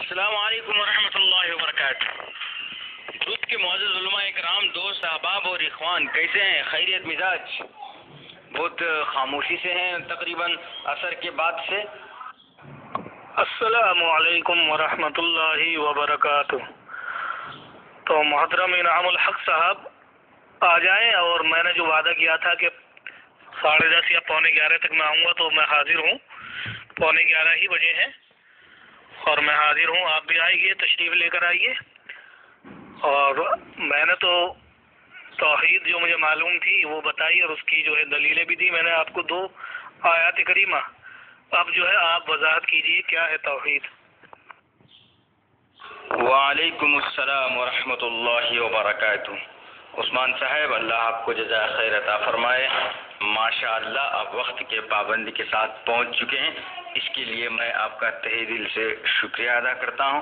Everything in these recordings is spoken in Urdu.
السلام علیکم ورحمۃ اللہ وبرکاتہ۔ درود کے معزز علماء کرام، دوست احباب اور اخوان، کیسے ہیں؟ خیریت مزاج؟ بہت خاموشی سے ہیں تقریباً عصر کے بعد سے۔ السلام علیکم ورحمۃ اللہ وبرکاتہ۔ تو محترم انعام الحق صاحب آ جائیں، اور میں نے جو وعدہ کیا تھا کہ 10:30 یا 11:15 تک میں آؤں گا، تو میں حاضر ہوں۔ 11:15 ہی بجے ہیں اور میں حاضر ہوں۔ آپ بھی آئیے، تشریف لے کر آئیے۔ اور میں نے تو توحید جو مجھے معلوم تھی وہ بتائی، اور اس کی جو ہے دلیلیں بھی دی۔ میں نے آپ کو 2 آیات کریمہ، اب جو ہے آپ وضاحت کیجیے کیا ہے توحید۔ وعلیکم السلام ورحمۃ اللہ وبرکاتہ۔ عثمان صاحب، اللہ آپ کو جزائے خیر عطا فرمائے۔ ماشاء اللہ، آپ وقت کے پابندی کے ساتھ پہنچ چکے ہیں، اس کے لیے میں آپ کا تہہ دل سے شکریہ ادا کرتا ہوں،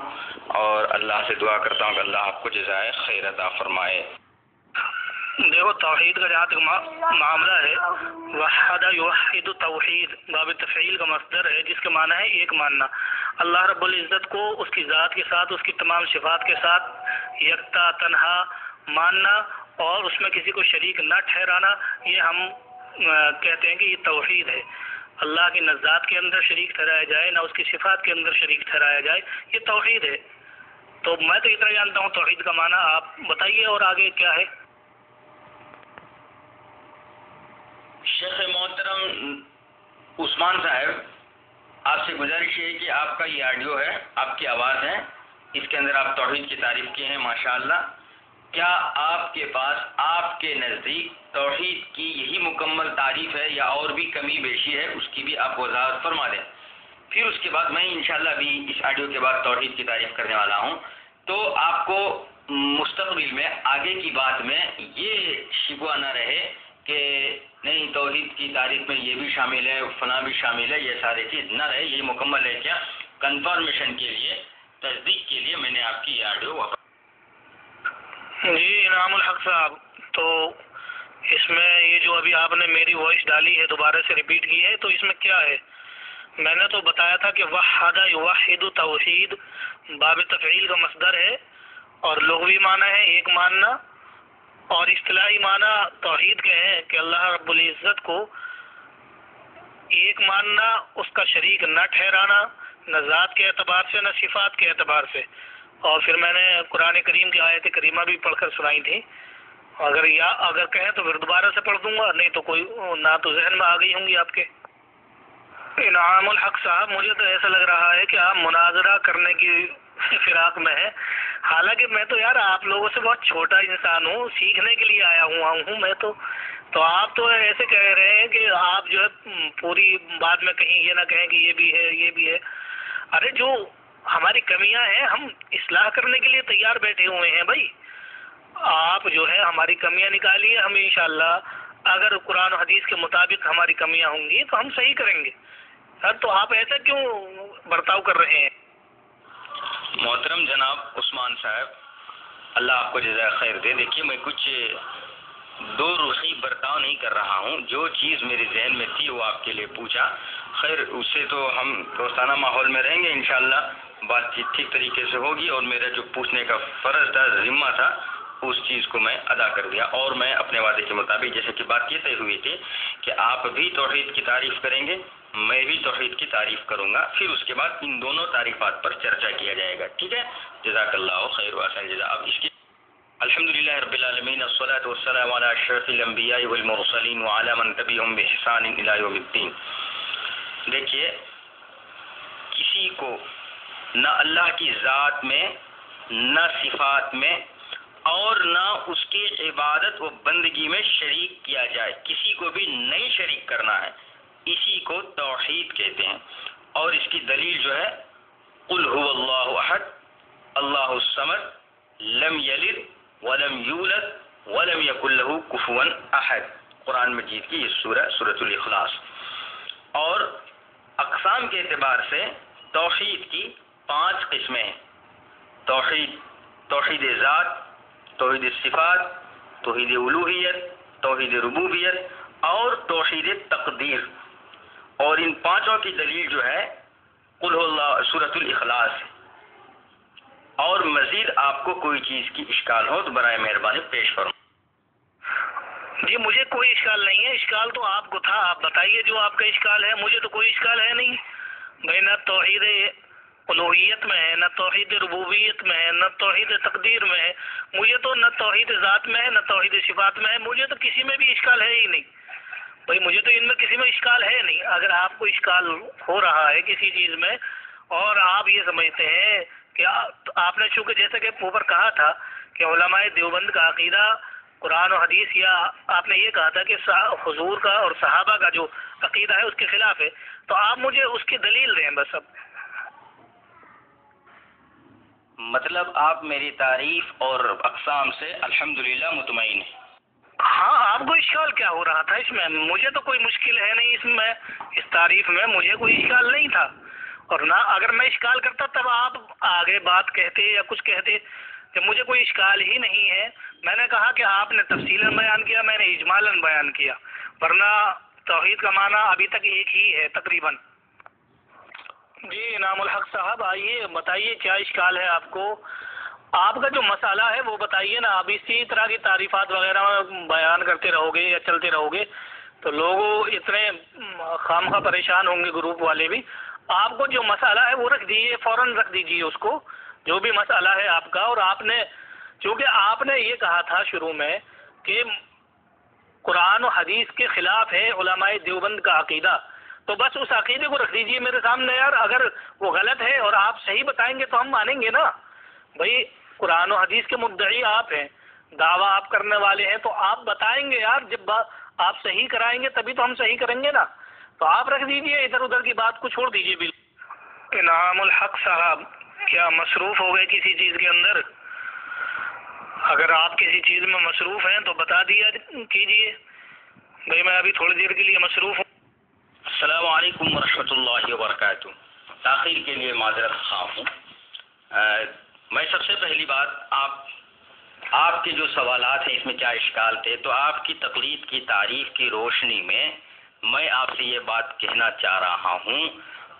اور اللہ سے دعا کرتا ہوں کہ اللہ آپ کو جزائے خیر عطا فرمائے۔ دیکھو، توحید کا جہاں تک معاملہ ہے، وحد یوحد توحید باب تفعیل کا مصدر ہے، جس کے معنی ہے ایک ماننا۔ اللہ رب العزت کو اس کی ذات کے ساتھ، اس کی تمام صفات کے ساتھ یکتا تنہا ماننا، اور اس میں کسی کو شریک نہ ٹھہرانا، یہ ہم کہتے ہیں کہ یہ توحید ہے۔ اللہ کی نہ ذات کے اندر شریک ٹھہرایا جائے، نہ اس کی صفات کے اندر شریک ٹھہرایا جائے، یہ توحید ہے۔ تو میں تو اتنا جانتا ہوں توحید کا معنی، آپ بتائیے اور آگے کیا ہے۔ شیخ محترم عثمان صاحب، آپ سے گزارش ہے کہ آپ کا یہ آڈیو ہے، آپ کی آواز ہے، اس کے اندر آپ توحید کی تعریف کی ہیں ماشاءاللہ۔ کیا آپ کے پاس، آپ کے نزدیک توحید کی یہی مکمل تعریف ہے یا اور بھی کمی بیشی ہے؟ اس کی بھی آپ وضاحت فرما دیں۔ پھر اس کے بعد میں انشاءاللہ بھی اس آڈیو کے بعد توحید کی تعریف کرنے والا ہوں، تو آپ کو مستقبل میں آگے کی بات میں یہ شکوہ نہ رہے کہ نہیں توحید کی تعریف میں یہ بھی شامل ہے، فلاں بھی شامل ہے، یہ سارے چیز نہ رہے۔ یہ مکمل ہے کیا؟ کنفرمیشن کے لیے، تصدیق کے لیے میں نے آپ کی یہ آڈیو۔ جی انعام الحق صاحب، تو اس میں یہ جو ابھی آپ نے میری وائس ڈالی ہے، دوبارہ سے ریپیٹ کی ہے، تو اس میں کیا ہے؟ میں نے تو بتایا تھا کہ وحد یوحد توحید باب تفعیل کا مصدر ہے، اور لغوی معنی ہے ایک ماننا، اور اصطلاحی معنی توحید کے ہیں کہ اللہ رب العزت کو ایک ماننا، اس کا شریک نہ ٹھہرانا، نہ ذات کے اعتبار سے نہ صفات کے اعتبار سے۔ اور پھر میں نے قرآن کریم کی آیت کریمہ بھی پڑھ کر سنائی تھی، اگر کہیں تو پھر دوبارہ سے پڑھ دوں گا، نہیں تو کوئی نہ تو ذہن میں آ گئی ہوں گی آپ کے۔ انعام الحق صاحب، مجھے تو ایسا لگ رہا ہے کہ آپ مناظرہ کرنے کی فراق میں ہیں، حالانکہ میں تو یار آپ لوگوں سے بہت چھوٹا انسان ہوں، سیکھنے کے لیے آیا ہوں میں تو آپ تو ایسے کہہ رہے ہیں کہ آپ جو ہے پوری بات میں کہیں یہ نہ کہیں کہ یہ بھی ہے یہ بھی ہے۔ ارے جو ہماری کمیاں ہیں ہم اصلاح کرنے کے لیے تیار بیٹھے ہوئے ہیں بھائی، آپ جو ہے ہماری کمیاں نکالیے، ہم انشاءاللہ اگر قرآن و حدیث کے مطابق ہماری کمیاں ہوں گی تو ہم صحیح کریں گے۔ سر تو آپ ایسا کیوں برتاؤ کر رہے ہیں؟ محترم جناب عثمان صاحب، اللہ آپ کو جزائے خیر دے۔ دیکھیے، میں کچھ دو روحی برتاؤ نہیں کر رہا ہوں، جو چیز میرے ذہن میں تھی وہ آپ کے لیے پوچھا۔ خیر، اس سے تو ہم دوستانہ ماحول میں رہیں گے، انشاءاللہ بات چیت ٹھیک طریقے سے ہوگی، اور میرا جو پوچھنے کا فرض تھا، ذمہ تھا، اس چیز کو میں ادا کر دیا، اور میں اپنے وعدے کے مطابق، جیسے کہ بات یہ طے ہوئی تھی کہ آپ بھی توحید کی تعریف کریں گے، میں بھی توحید کی تعریف کروں گا، پھر اس کے بعد ان دونوں تعریفات پر چرچا کیا جائے گا، ٹھیک ہے؟ جزاک اللہ خیر واحسن جزا۔ اب اس کی الحمدللہ رب العالمین، الصلاۃ والسلام علی اشرف الانبیاء والمرسلین وعلی من تبعهم باحسان الی یوم الدین۔ دیکھیے، کسی کو نہ اللہ کی ذات میں، نہ صفات میں، اور نہ اس کی عبادت و بندگی میں شریک کیا جائے، کسی کو بھی نہیں شریک کرنا ہے، اسی کو توحید کہتے ہیں۔ اور اس کی دلیل جو ہے، قل هو اللہ احد اللہ الصمد لم یلد ولم یولد ولم یکن له کفوا احد، قرآن مجید کی یہ سورۃ الاخلاص۔ اور اقسام کے اعتبار سے توحید کی 5 قسمیں ہیں: توحید ذات، توحید صفات، توحید الوہیت، توحید ربوبیت اور توحید تقدیر۔ اور ان 5 کی دلیل جو ہے قل هو اللہ سورۃ الاخلاص، اور مزید آپ کو کوئی چیز کی اشکال ہو تو برائے مہربانی پیش فرمائیں۔ جی مجھے کوئی اشکال نہیں ہے، اشکال تو آپ کو تھا، آپ بتائیے جو آپ کا اشکال ہے، مجھے تو کوئی اشکال ہے نہیں بھائی، نہ توحید الوہیت میں ہے، نہ توحید ربوبیت میں ہے، نہ توحید تقدیر میں ہے، مجھے تو نہ توحید ذات میں ہے نہ توحید صفات میں ہے، مجھے تو کسی میں بھی اشکال ہے ہی نہیں بھائی، مجھے تو ان میں کسی میں اشکال ہے نہیں۔ اگر آپ کو اشکال ہو رہا ہے کسی چیز میں اور آپ یہ سمجھتے ہیں کہ آپ نے چونکہ جیسا کہ اوپر کہا تھا کہ علماء دیوبند کا عقیدہ قرآن و حدیث، یا آپ نے یہ کہا تھا کہ حضور کا اور صحابہ کا جو عقیدہ ہے اس کے خلاف ہے، تو آپ مجھے اس کی دلیل دیں بس۔ اب مطلب آپ میری تعریف اور اقسام سے الحمدللہ مطمئن ہیں؟ ہاں، آپ کو اشکال کیا ہو رہا تھا اس میں؟ مجھے تو کوئی مشکل ہے نہیں اس میں، اس تعریف میں مجھے کوئی اشکال نہیں تھا، اور نہ اگر میں اشکال کرتا تب آپ آگے بات کہتے یا کچھ کہتے، کہ مجھے کوئی اشکال ہی نہیں ہے۔ میں نے کہا کہ آپ نے تفصیلاً بیان کیا، میں نے اجمالاً بیان کیا، ورنہ توحید کا معنی ابھی تک ایک ہی ہے تقریباً۔ جی انعام الحق صاحب، آئیے بتائیے کیا اشکال ہے آپ کو؟ آپ کا جو مسئلہ ہے وہ بتائیے نا۔ اب اسی طرح کی تعریفات وغیرہ بیان کرتے رہو گے یا چلتے رہو گے تو لوگ اتنے خواہ پریشان ہوں گے، گروپ والے بھی۔ آپ کو جو مسئلہ ہے وہ رکھ دیجیے، فوراً رکھ دیجیے اس کو، جو بھی مسئلہ ہے آپ کا۔ اور آپ نے چونکہ آپ نے یہ کہا تھا شروع میں کہ قرآن و حدیث کے خلاف ہے علماء دیوبند کا عقیدہ، تو بس اس عقیدے کو رکھ دیجیے میرے سامنے یار۔ اگر وہ غلط ہے اور آپ صحیح بتائیں گے تو ہم مانیں گے نا بھائی۔ قرآن و حدیث کے مدعی آپ ہیں، دعویٰ آپ کرنے والے ہیں، تو آپ بتائیں گے یار، جب آپ صحیح کرائیں گے تبھی تو ہم صحیح کریں گے نا۔ تو آپ رکھ دیجیے، ادھر ادھر کی بات کو چھوڑ دیجیے بالکل۔ انعام الحق صاحب، کیا مصروف ہو گئے کسی چیز کے اندر؟ اگر آپ کسی چیز میں مصروف ہیں تو بتا دیا کیجیے بھائی، میں ابھی تھوڑی دیر کے لیے مصروف ہوں۔ السلام علیکم ورحمۃ اللہ وبرکاتہ۔ تاخیر کے لیے معذرت خواہ ہوں۔ میں سب سے پہلی بات آپ کے جو سوالات ہیں اس میں کیا اشکال تھے، تو آپ کی تقلید کی تعریف کی روشنی میں آپ سے یہ بات کہنا چاہ رہا ہوں۔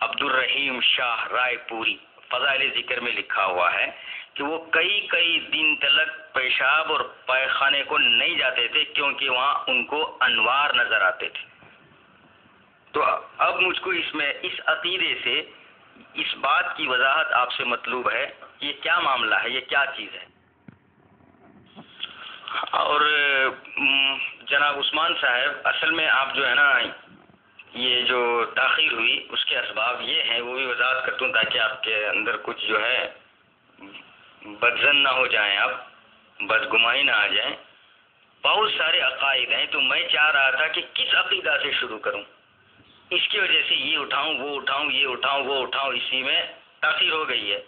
عبدالرحیم شاہ رائے پوری فضائل ذکر میں لکھا ہوا ہے کہ وہ کئی دن تلک پیشاب اور پائخانے کو نہیں جاتے تھے کیونکہ وہاں ان کو انوار نظر آتے تھے۔ تو اب مجھ کو اس میں اس عقیدے سے اس بات کی وضاحت آپ سے مطلوب ہے، یہ کیا معاملہ ہے، یہ کیا چیز ہے؟ اور جناب عثمان صاحب، اصل میں آپ جو ہے نا، یہ جو تاخیر ہوئی اس کے اسباب یہ ہیں، وہ بھی وضاحت کرتا ہوں تاکہ آپ کے اندر کچھ جو ہے بدظن نہ ہو جائیں، آپ بدگمانی نہ آ جائیں۔ بہت سارے عقائد ہیں، تو میں چاہ رہا تھا کہ کس عقیدہ سے شروع کروں، اس کی وجہ سے یہ اٹھاؤں وہ اٹھاؤں، یہ اٹھاؤں وہ اٹھاؤں، اسی میں تاخیر ہو گئی ہے۔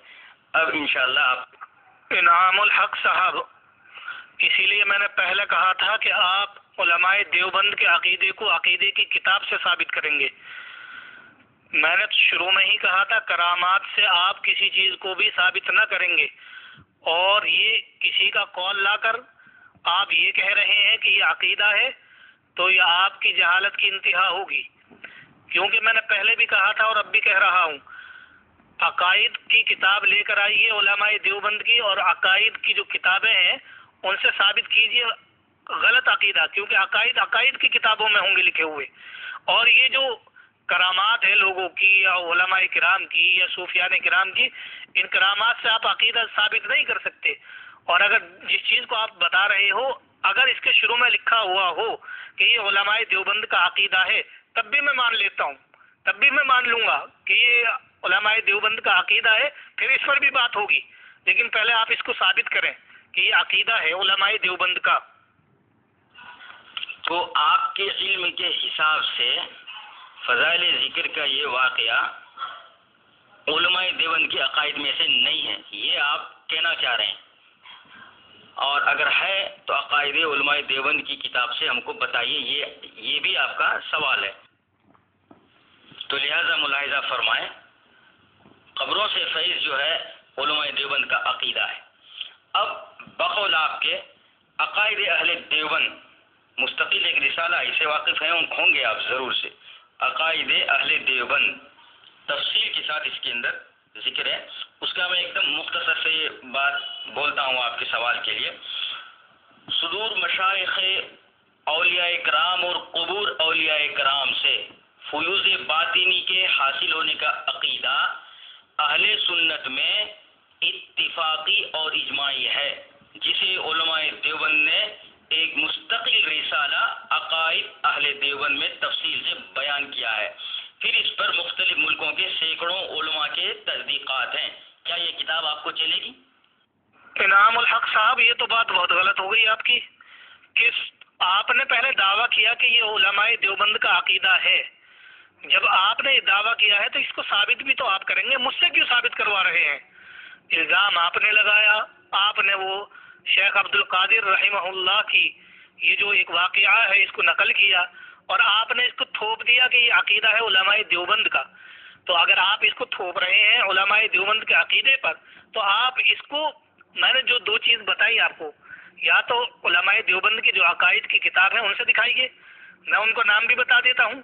اب انشاءاللہ آپ انعام الحق صاحب، اسی لیے میں نے پہلے کہا تھا کہ آپ علماء دیوبند کے عقیدے کو عقیدے کی کتاب سے ثابت کریں گے۔ میں نے شروع میں ہی کہا تھا کرامات سے آپ کسی چیز کو بھی ثابت نہ کریں گے، اور یہ کسی کا قول لا کر آپ یہ کہہ رہے ہیں کہ یہ عقیدہ ہے، تو یہ آپ کی جہالت کی انتہا ہوگی، کیونکہ میں نے پہلے بھی کہا تھا اور اب بھی کہہ رہا ہوں، عقائد کی کتاب لے کر آئیے علماء دیوبند کی، اور عقائد کی جو کتابیں ہیں ان سے ثابت کیجیے غلط عقیدہ، کیونکہ عقائد کی کتابوں میں ہوں گے لکھے ہوئے، اور یہ جو کرامات ہے لوگوں کی یا علماء کرام کی یا صوفیان کرام کی، ان کرامات سے آپ عقیدہ ثابت نہیں کر سکتے۔ اور اگر جس چیز کو آپ بتا رہے ہو، اگر اس کے شروع میں لکھا ہوا ہو کہ یہ علماء دیوبند کا عقیدہ ہے، تب بھی میں مان لیتا ہوں، تب بھی میں مان لوں گا کہ یہ علماء دیوبند کا عقیدہ ہے، پھر اس پر بھی بات ہوگی، لیکن پہلے آپ اس کو ثابت کریں کہ یہ عقیدہ ہے علماء دیوبند کا۔ تو آپ کے علم کے حساب سے فضائل ذکر کا یہ واقعہ علماء دیوبند کے عقائد میں سے نہیں ہے، یہ آپ کہنا چاہ رہے ہیں؟ اور اگر ہے تو عقائد علماء دیوبند کی کتاب سے ہم کو بتائیے، یہ بھی آپ کا سوال ہے۔ تو لہذا ملاحظہ فرمائیں، قبروں سے فیض جو ہے علماء دیوبند کا عقیدہ ہے۔ اب بقول آپ کے عقائد اہل دیوبند، مستقل ایک رسالہ، اسے واقف ہیں ہوں گے آپ ضرور سے، عقائد اہل دیوبند، تفصیل کے ساتھ اس کے اندر ذکر ہے اس کا میں ایک دم مختصر سے یہ بات بولتا ہوں آپ کے سوال کے لیے. صدور مشائخ اولیاء کرام اور قبور اولیاء کرام سے فیوز باطنی کے حاصل ہونے کا عقیدہ اہل سنت میں اتفاقی اور اجماعی ہے، جسے علماء دیوبند نے ایک مستقل رسالہ عقائد اہل دیوبند میں تفصیل سے بیان کیا ہے. پھر اس پر مختلف ملکوں کے سینکڑوں علماء کے تصدیقات ہیں. کیا یہ کتاب آپ کو چلے گی؟ انعام الحق صاحب، یہ تو بات بہت غلط ہو گئی آپ کی کہ آپ نے پہلے دعویٰ کیا کہ یہ علماء دیوبند کا عقیدہ ہے. جب آپ نے یہ دعویٰ کیا ہے تو اس کو ثابت بھی تو آپ کریں گے. مجھ سے کیوں ثابت کروا رہے ہیں؟ الزام آپ نے لگایا، آپ نے وہ شیخ عبد القادر رحمہ اللہ کی یہ جو ایک واقعہ ہے اس کو نقل کیا اور آپ نے اس کو تھوپ دیا کہ یہ عقیدہ ہے علماء دیوبند کا. تو اگر آپ اس کو تھوپ رہے ہیں علماء دیوبند کے عقیدے پر تو آپ اس کو، میں نے جو دو چیز بتائی آپ کو، یا تو علماء دیوبند کی جو عقائد کی کتاب ہے ان سے دکھائیے، میں ان کو نام بھی بتا دیتا ہوں.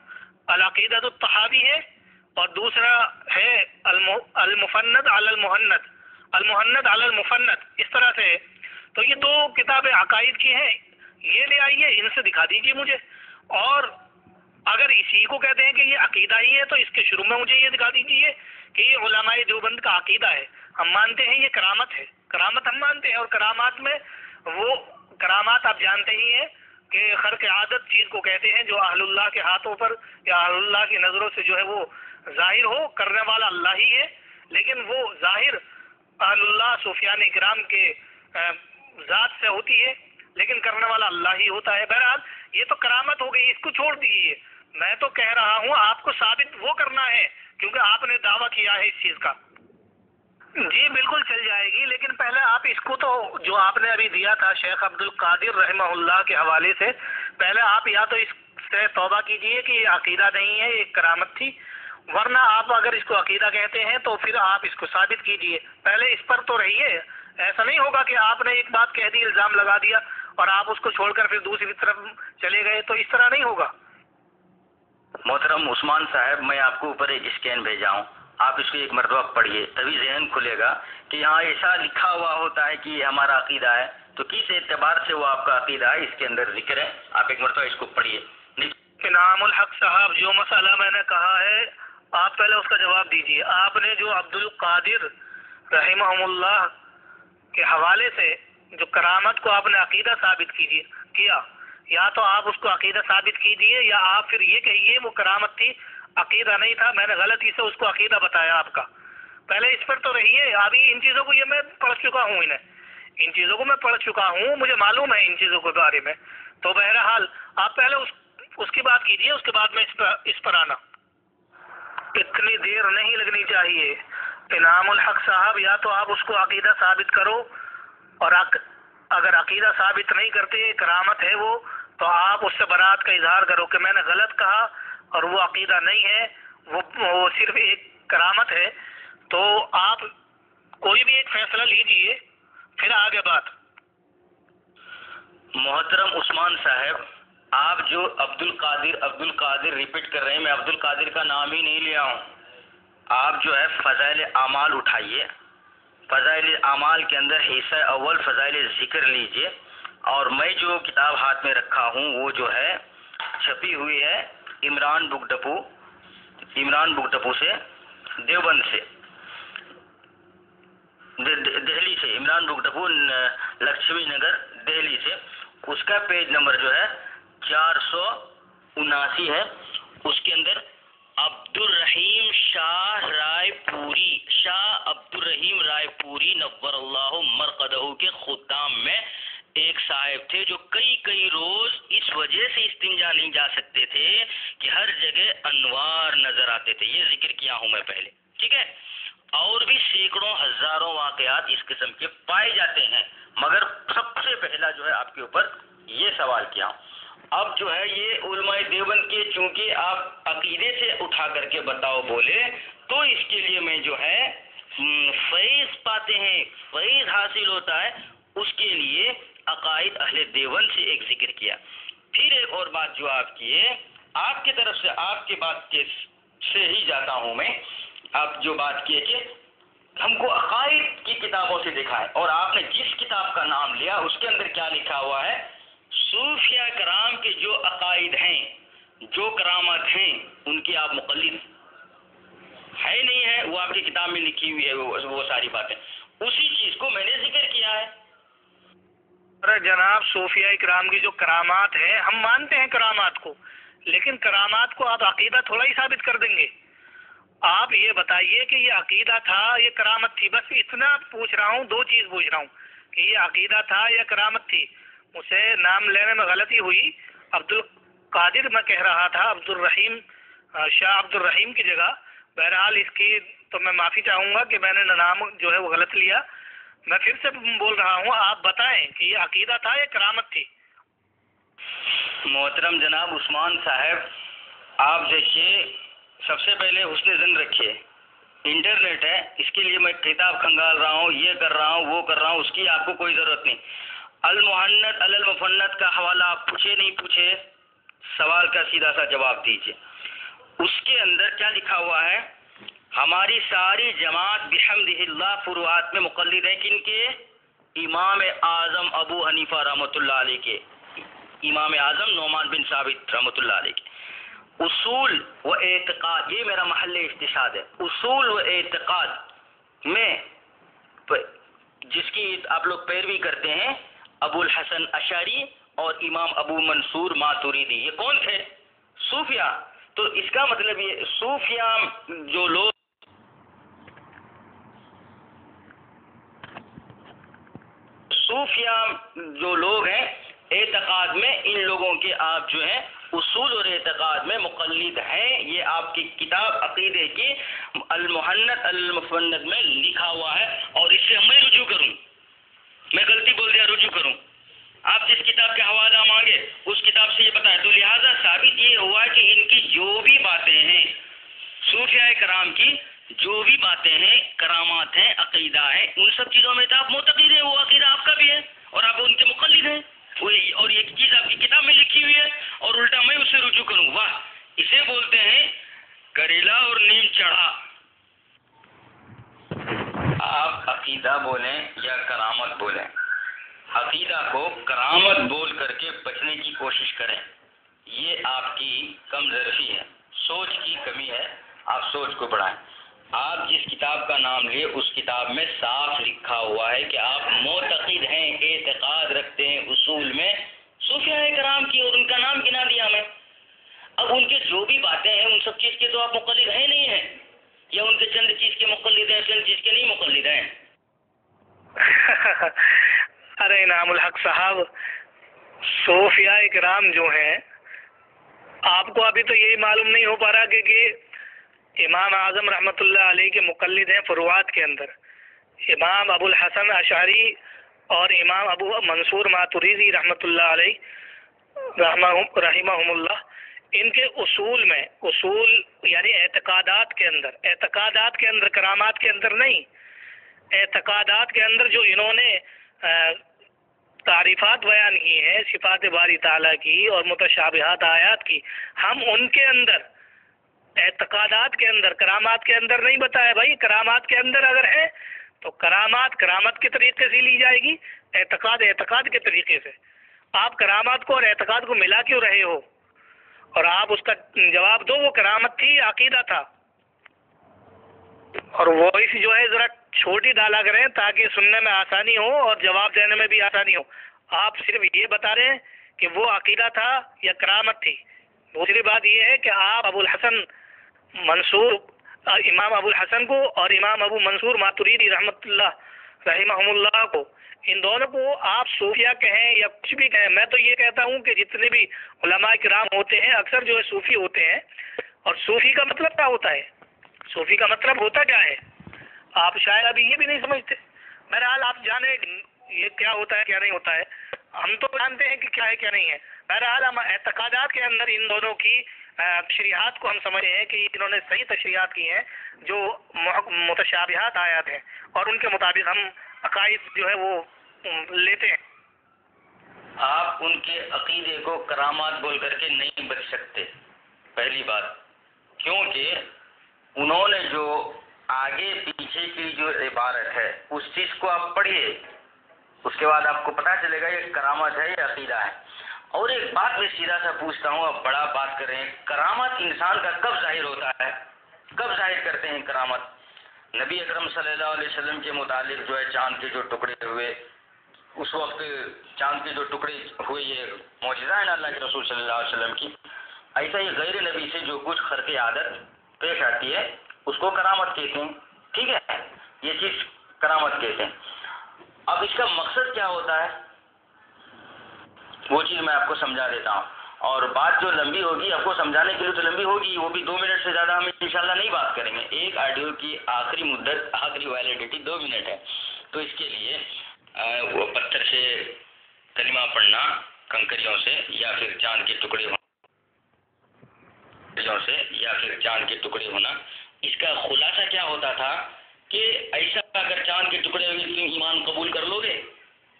العقیدۃ الطحاوی ہے اور دوسرا ہے المفند علی المحند، المحند علی المفند، اس طرح سے. تو یہ دو کتابیں عقائد کی ہیں، یہ لے آئیے، ان سے دکھا دیجیے مجھے. اور اگر اسی کو کہتے ہیں کہ یہ عقیدہ ہی ہے تو اس کے شروع میں مجھے یہ دکھا دیجیے کہ یہ علماء دیوبند کا عقیدہ ہے. ہم مانتے ہیں یہ کرامت ہے، کرامت ہم مانتے ہیں، اور کرامات میں وہ کرامات آپ جانتے ہی ہیں کہ خرق عادت چیز کو کہتے ہیں جو اہل اللہ کے ہاتھوں پر یا اہل اللہ کی نظروں سے جو ہے وہ ظاہر ہو. کرنے والا اللہ ہی ہے، لیکن وہ ظاہر اہل اللہ صوفیان اکرام کے ذات سے ہوتی ہے، لیکن کرنے والا اللہ ہی ہوتا ہے. بہرحال یہ تو کرامت ہو گئی، اس کو چھوڑ دیجیے. میں تو کہہ رہا ہوں آپ کو ثابت وہ کرنا ہے کیونکہ آپ نے دعویٰ کیا ہے اس چیز کا. جی بالکل چل جائے گی، لیکن پہلے آپ اس کو تو جو آپ نے ابھی دیا تھا شیخ عبد القادر رحمہ اللہ کے حوالے سے، پہلے آپ یا تو اس سے توبہ کیجئے کہ یہ عقیدہ نہیں ہے، یہ کرامت تھی، ورنہ آپ اگر اس کو عقیدہ کہتے ہیں تو پھر آپ اس کو ثابت کیجئے. پہلے اس پر تو رہیے. ایسا نہیں ہوگا کہ آپ نے ایک بات کہہ دی، الزام لگا دیا اور آپ اس کو چھوڑ کر پھر دوسری طرف چلے گئے، تو اس طرح نہیں ہوگا. محترم عثمان صاحب، میں آپ کو اوپر ایک اسکین بھیجا ہوں، آپ اس کو ایک مرتبہ پڑھیے، تبھی ذہن کھلے گا کہ یہاں ایسا لکھا ہوا ہوتا ہے کہ یہ ہمارا عقیدہ ہے، تو کس اعتبار سے وہ آپ کا عقیدہ ہے اس کے اندر ذکر ہے. آپ ایک مرتبہ اس کو پڑھیے. انعام الحق صاحب، جو مسئلہ میں نے کہا ہے آپ پہلے اس کا جواب دیجیے. آپ نے جو عبد القادر رحمہ اللہ کے حوالے سے جو کرامت کو آپ نے عقیدہ ثابت کیا، یا تو آپ اس کو عقیدہ ثابت کیجیے یا آپ پھر یہ کہیے وہ کرامت تھی، عقیدہ نہیں تھا، میں نے غلطی سے اس کو عقیدہ بتایا آپ کا. پہلے اس پر تو رہیے. ابھی ان چیزوں کو یہ میں پڑھ چکا ہوں، ان چیزوں کو میں پڑھ چکا ہوں، مجھے معلوم ہے ان چیزوں کے بارے میں. تو بہرحال آپ پہلے اس کی بات کیجیے، اس کے بعد میں اس پر آنا. اتنی دیر نہیں لگنی چاہیے. انعام الحق صاحب، یا تو آپ اس کو عقیدہ ثابت کرو، اور اگر عقیدہ ثابت نہیں کرتے کرامت ہے وہ، تو آپ اس سے برات کا اظہار کرو کہ میں نے غلط کہا اور وہ عقیدہ نہیں ہے، وہ صرف ایک کرامت ہے. تو آپ کوئی بھی ایک فیصلہ لیجئے، پھر آگے بات. محترم عثمان صاحب، آپ جو عبد القادر ریپیٹ کر رہے ہیں، میں عبد القادر کا نام ہی نہیں لیا ہوں. آپ جو ہے فضائل اعمال اٹھائیے، فضائل اعمال کے اندر حصہ اول فضائل ذکر لیجئے، اور میں جو کتاب ہاتھ میں رکھا ہوں وہ جو ہے چھپی ہوئی ہے عمران بک ڈپو سے، دیوبند سے، دہلی سے، عمران بک ڈپو لکشمی نگر دہلی سے. اس کا پیج نمبر جو ہے 479 ہے. اس کے اندر عبد الرحیم شاہ عبد الرحیم رائے پوری نور اللہ مرقدہ کے خدام میں ایک صاحب تھے جو کئی روز اس وجہ سے استنجا نہیں جا سکتے تھے کہ ہر جگہ انوار نظر آتے تھے. یہ ذکر کیا ہوں میں پہلے، ٹھیک ہے. اور بھی سینکڑوں ہزاروں واقعات اس قسم کے پائے جاتے ہیں، مگر سب سے پہلا جو ہے آپ کے اوپر یہ سوال کیا ہوں. اب جو ہے یہ علماء دیوبند کے چونکہ آپ عقیدے سے اٹھا کر کے بتاؤ بولے، تو اس کے لیے میں جو ہے فیض پاتے ہیں، فیض حاصل ہوتا ہے، اس کے لیے عقائد اہل دیوبند سے ایک ذکر کیا. پھر ایک اور بات جو آپ کیے، آپ کی طرف سے آپ کی بات سے ہی جاتا ہوں میں. آپ جو بات کیے کہ ہم کو عقائد کی کتابوں سے دکھائیں. اور آپ نے جس کتاب کا نام لیا اس کے اندر کیا لکھا ہوا ہے؟ صوفیاء کرام کے جو عقائد ہیں، جو کرامات ہیں، ان کی آپ مقلد ہے نہیں ہے، وہ آپ کی کتاب میں لکھی ہوئی ہے وہ ساری باتیں. اسی چیز کو میں نے ذکر کیا ہے. ارے جناب، صوفیاء کرام کی جو کرامات ہیں، ہم مانتے ہیں کرامات کو، لیکن کرامات کو آپ عقیدہ تھوڑا ہی ثابت کر دیں گے. آپ یہ بتائیے کہ یہ عقیدہ تھا، یہ کرامت تھی. بس اتنا پوچھ رہا ہوں، دو چیز پوچھ رہا ہوں کہ یہ عقیدہ تھا یا کرامت تھی. مجھے نام لینے میں غلطی ہوئی، عبد القادر میں کہہ رہا تھا، عبد الرحیم، شاہ عبد الرحیم کی جگہ. بہرحال اس کی تو میں معافی چاہوں گا کہ میں نے نام جو ہے وہ غلط لیا. میں پھر سے بول رہا ہوں، آپ بتائیں کہ یہ عقیدہ تھا یا کرامت تھی؟ محترم جناب عثمان صاحب، آپ دیکھیے، سب سے پہلے حسن ظن رکھیے. انٹرنیٹ ہے، اس کے لیے میں کتاب کھنگال رہا ہوں، یہ کر رہا ہوں، وہ کر رہا ہوں، اس کی آپ کو کوئی ضرورت نہیں. المحنت المفنت کا حوالہ آپ پوچھے نہیں پوچھے، سوال کا سیدھا سا جواب دیجیے. اس کے اندر کیا لکھا ہوا ہے؟ ہماری ساری جماعت بحمدہ اللہ فروعات میں مقلد ہے. کن کے؟ امام اعظم ابو حنیفہ رحمۃ اللہ علیہ کے، امام اعظم نعمان بن ثابت رحمۃ اللہ علیہ کے. اصول و اعتقاد، یہ میرا محل استشہاد ہے. اصول و اعتقاد میں جس کی آپ لوگ پیروی کرتے ہیں، ابو الحسن اشعری اور امام ابو منصور ماتوریدی. یہ کون تھے؟ صوفیاء. تو اس کا مطلب یہ صوفیاء جو لوگ ہیں اعتقاد میں، ان لوگوں کے آپ جو ہیں اصول اور اعتقاد میں مقلد ہیں. یہ آپ کی کتاب عقیدے کی المحنت المفند میں لکھا ہوا ہے. اور اس سے میں رجوع کروں، میں غلطی بول دیا، رجوع کروں. آپ جس کتاب کے حوالہ مانگے اس کتاب سے یہ بتائیں. تو لہذا ثابت یہ ہوا کہ ان کی جو بھی باتیں ہیں، صوفیاء کرام کی جو بھی باتیں ہیں، کرامات ہیں، عقیدہ ہیں، ان سب چیزوں میں تو آپ معتقد ہیں، وہ عقیدہ آپ کا بھی ہے اور آپ ان کے مقلد ہیں. اور ایک چیز آپ کی کتاب میں لکھی ہوئی ہے اور الٹا میں اسے رجوع کروں. واہ! اسے بولتے ہیں کریلا اور نیم چڑھا. آپ عقیدہ بولیں یا کرامت بولیں، عقیدہ کو کرامت بول کر کے بچنے کی کوشش کریں. یہ آپ کی کم ظرفی ہے، سوچ کی کمی ہے. آپ سوچ کو بڑھائیں. آپ جس کتاب کا نام لیے اس کتاب میں صاف لکھا ہوا ہے کہ آپ معتقد ہیں، اعتقاد رکھتے ہیں اصول میں صوفیاء کرام کی، اور ان کا نام گنا دیا میں. اب ان کے جو بھی باتیں ہیں ان سب چیز کے تو آپ مقلد ہیں نہیں ہیں، یا ان کے چند چیز کے مقلد ہیں، چند چیز کے نہیں مقلد ہیں. ارے انعام الحق صاحب، صوفیاء کرام جو ہیں، آپ کو ابھی تو یہی معلوم نہیں ہو پا رہا کہ امام اعظم رحمۃ اللہ علیہ کے مقلد ہیں فروعات کے اندر. امام ابو الحسن اشعری اور امام ابو منصور ماتوریدی رحمۃ اللہ علیہ رحمہم اللہ، ان کے اصول میں، اصول یعنی اعتقادات کے اندر کرامات کے اندر نہیں، اعتقادات کے اندر جو انہوں نے تعریفات بیان کی ہیں صفات باری تعالیٰ کی اور متشابہات آیات کی، ہم ان کے اندر اعتقادات کے اندر، کرامات کے اندر نہیں بتایا. بھائی کرامات کے اندر اگر ہے تو کرامات کے طریقے سے لی جائے گی، اعتقاد کے طریقے سے. آپ کرامات کو اور اعتقاد کو ملا کیوں رہے ہو؟ اور آپ اس کا جواب دو، وہ کرامت تھی، عقیدہ تھا. اور وائس جو ہے ذرا چھوٹی ڈالا کریں تاکہ سننے میں آسانی ہو اور جواب دینے میں بھی آسانی ہو. آپ صرف یہ بتا رہے ہیں کہ وہ عقیدہ تھا یا کرامت تھی. دوسری بات یہ ہے کہ آپ ابو الحسن منصور، امام ابو الحسن کو اور امام ابو منصور ماتوریدی رحمہم اللہ کو، ان دونوں کو آپ صوفیہ کہیں یا کچھ بھی کہیں، میں تو یہ کہتا ہوں کہ جتنے بھی علماء کرام ہوتے ہیں اکثر جو ہے صوفی ہوتے ہیں. اور صوفی کا مطلب کیا ہوتا ہے؟ صوفی کا مطلب ہوتا کیا ہے؟ آپ شاید ابھی یہ بھی نہیں سمجھتے. بہرحال آپ جانے یہ کیا ہوتا ہے کیا نہیں ہوتا ہے، ہم تو جانتے ہیں کہ کیا ہے کیا نہیں ہے. بہرحال ہم اعتقادات کے اندر ان دونوں کی تشریحات کو ہم سمجھتے ہیں کہ انہوں نے صحیح تشریحات کی ہیں جو متشابہات آیات ہیں، اور ان کے مطابق ہم عقائد جو ہے وہ لیتے ہیں. آپ ان کے عقیدے کو کرامات بول کر کے نہیں بچ سکتے، پہلی بات. کیونکہ انہوں نے جو آگے پیچھے کی جو عبارت ہے اس چیز کو آپ پڑھیے، اس کے بعد آپ کو پتہ چلے گا یہ کرامت ہے یا عقیدہ ہے۔ اور ایک بات میں سیدھا سا پوچھتا ہوں، آپ بڑا بات کر رہے ہیں، کرامت انسان کا کب ظاہر ہوتا ہے؟ کب ظاہر کرتے ہیں کرامت؟ نبی اکرم صلی اللہ علیہ وسلم کے متعلق جو ہے چاند کے جو ٹکڑے ہوئے، اس وقت چاند کے جو ٹکڑے ہوئے یہ معجزہ ہے نا اللہ کے رسول صلی اللہ علیہ وسلم کی۔ ایسا ہی غیر نبی سے جو کچھ خرق عادت پیش آتی ہے اس کو کرامت کہتے ہیں، ٹھیک ہے، یہ چیز کرامت کہتے ہیں۔ اب اس کا مقصد کیا ہوتا ہے وہ چیز میں آپ کو سمجھا دیتا ہوں، اور بات جو لمبی ہوگی آپ کو سمجھانے کے لیے تو لمبی ہوگی، وہ بھی 2 منٹ سے زیادہ ہم انشاءاللہ نہیں بات کریں گے۔ ایک آڈیو کی آخری مدت، آخری ویلیڈیٹی 2 منٹ ہے، تو اس کے لیے وہ پتھر سے کلمہ پڑھنا، کنکریوں سے یا پھر چاند کے ٹکڑے ہونا، اس کا خلاصہ کیا ہوتا تھا کہ ایسا اگر چاند کے ٹکڑے ہوئے تم ایمان قبول کر لو گے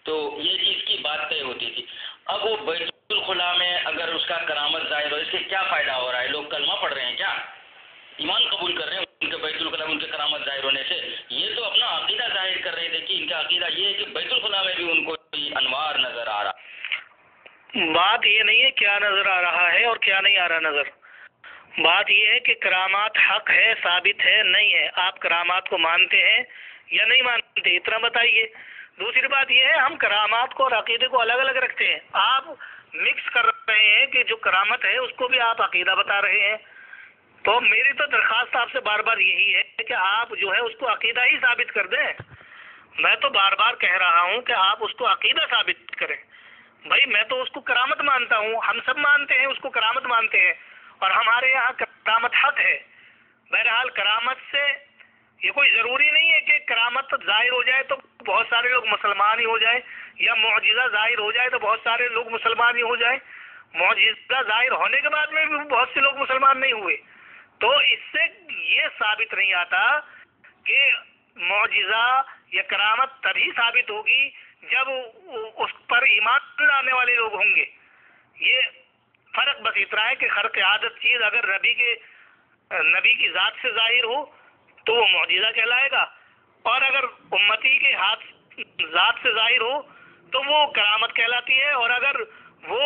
تو یہ چیز کی بات طے ہوتی تھی۔ اب وہ بیت الخلا میں اگر اس کا کرامت ظاہر ہو، اس سے کیا فائدہ ہو رہا ہے؟ لوگ کلمہ پڑھ رہے ہیں کیا؟ ایمان قبول کر رہے ہیں ان کے بیت الخلا میں ان کے کرامت ظاہر ہونے سے؟ یہ تو اپنا عقیدہ ظاہر کر رہے تھے کہ ان کا عقیدہ یہ ہے کہ بیت الخلا میں بھی ان کو انوار نظر آ رہا۔ بات یہ نہیں ہے کیا نظر آ رہا ہے اور کیا نہیں آ رہا نظر، بات یہ ہے کہ کرامات حق ہے، ثابت ہے، نہیں ہے، آپ کرامات کو مانتے ہیں یا نہیں مانتے، اتنا بتائیے۔ دوسری بات یہ ہے ہم کرامات کو اور عقیدے کو الگ الگ رکھتے ہیں، آپ مکس کر رہے ہیں کہ جو کرامت ہے اس کو بھی آپ عقیدہ بتا رہے ہیں۔ تو میری تو درخواست آپ سے بار بار یہی ہے کہ آپ جو ہے اس کو عقیدہ ہی ثابت کر دیں۔ میں تو بار بار کہہ رہا ہوں کہ آپ اس کو عقیدہ ثابت کریں۔ بھائی میں تو اس کو کرامت مانتا ہوں، ہم سب مانتے ہیں اس کو کرامت مانتے ہیں، اور ہمارے یہاں کرامت حق ہے۔ بہرحال کرامت سے یہ کوئی ضروری نہیں ہے کہ کرامت ظاہر ہو جائے تو بہت سارے لوگ مسلمان ہی ہو جائیں، یا معجزہ ظاہر ہو جائے تو بہت سارے لوگ مسلمان ہی ہو جائیں۔ معجزہ ظاہر ہونے کے بعد میں بھی بہت سے لوگ مسلمان نہیں ہوئے، تو اس سے یہ ثابت نہیں آتا کہ معجزہ یا کرامت تبھی ثابت ہوگی جب اس پر ایمان لانے والے لوگ ہوں گے۔ یہ فرق بس اتنا ہے کہ خرق عادت چیز اگر نبی کی ذات سے ظاہر ہو تو وہ معجزہ کہلائے گا، اور اگر امتی کے ہاتھ ذات سے ظاہر ہو تو وہ کرامت کہلاتی ہے، اور اگر وہ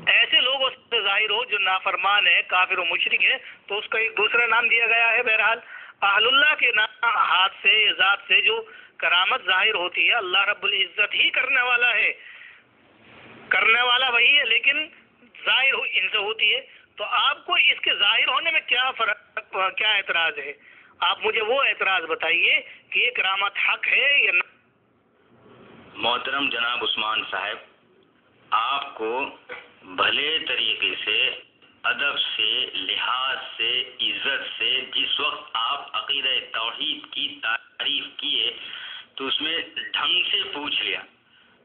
ایسے لوگوں سے ظاہر ہو جو نافرمان ہے، کافر و مشرک ہے، تو اس کا ایک دوسرا نام دیا گیا ہے۔ بہرحال اہل اللہ کے نام ہاتھ سے ذات سے جو کرامت ظاہر ہوتی ہے اللہ رب العزت ہی کرنے والا ہے، کرنے والا وہی ہے، لیکن ظاہر ان سے ہوتی ہے۔ تو آپ کو اس کے ظاہر ہونے میں کیا اعتراض ہے؟ آپ مجھے وہ اعتراض بتائیے کہ یہ کرامت حق ہے یا نہ۔ محترم جناب عثمان صاحب، آپ کو بھلے طریقے سے، ادب سے، لحاظ سے، عزت سے جس وقت آپ عقیدہ توحید کی تعریف کیے تو اس میں ڈھنگ سے پوچھ لیا۔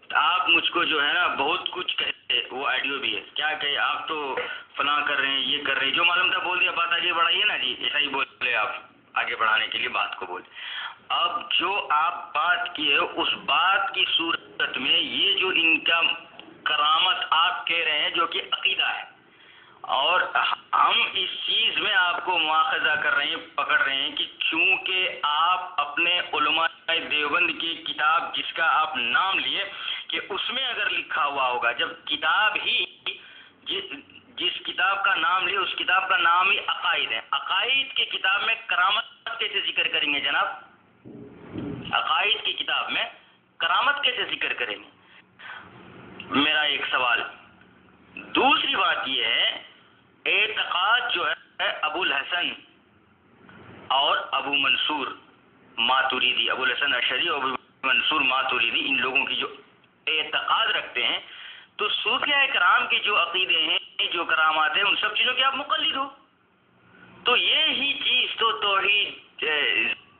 آپ مجھ کو جو ہے نا بہت کچھ کہتے، وہ آڈیو بھی ہے، کیا کہے آپ تو فلاں کر رہے ہیں، یہ کر رہے ہیں، جو معلوم تھا بول دیا، بات آگے بڑھائیے نا جی، ایسا ہی بولے آپ، آگے بڑھانے کے لیے بات کو بولے۔ اب جو آپ بات کیے اس بات کی صورت میں یہ جو ان کا کرامت آپ کہہ رہے ہیں جو کہ عقیدہ ہے، اور ہم اس چیز میں آپ کو مواخذہ کر رہے ہیں، پکڑ رہے ہیں کہ چونکہ آپ اپنے علماء دیوبند کی کتاب جس کا آپ نام لیے کہ اس میں اگر لکھا ہوا ہوگا، جب کتاب ہی جس کتاب کا نام لیے اس کتاب کا نام ہی عقائد ہے، عقائد کی کتاب میں کرامت کیسے ذکر کریں گے جناب؟ عقائد کی کتاب میں کرامت کیسے ذکر کریں گے؟ میرا ایک سوال۔ دوسری بات یہ ہے، اعتقاد جو ہے ابو الحسن اور ابو منصور ماتوریدی، ابو الحسن اشعری اور ابو منصور ماتوریدی، ان لوگوں کی جو اعتقاد رکھتے ہیں، تو صوفیاء کرام کے جو عقیدے ہیں، جو کرامات ہیں، ان سب چیزوں کے آپ مقلد ہو۔ تو یہی چیز تو توحید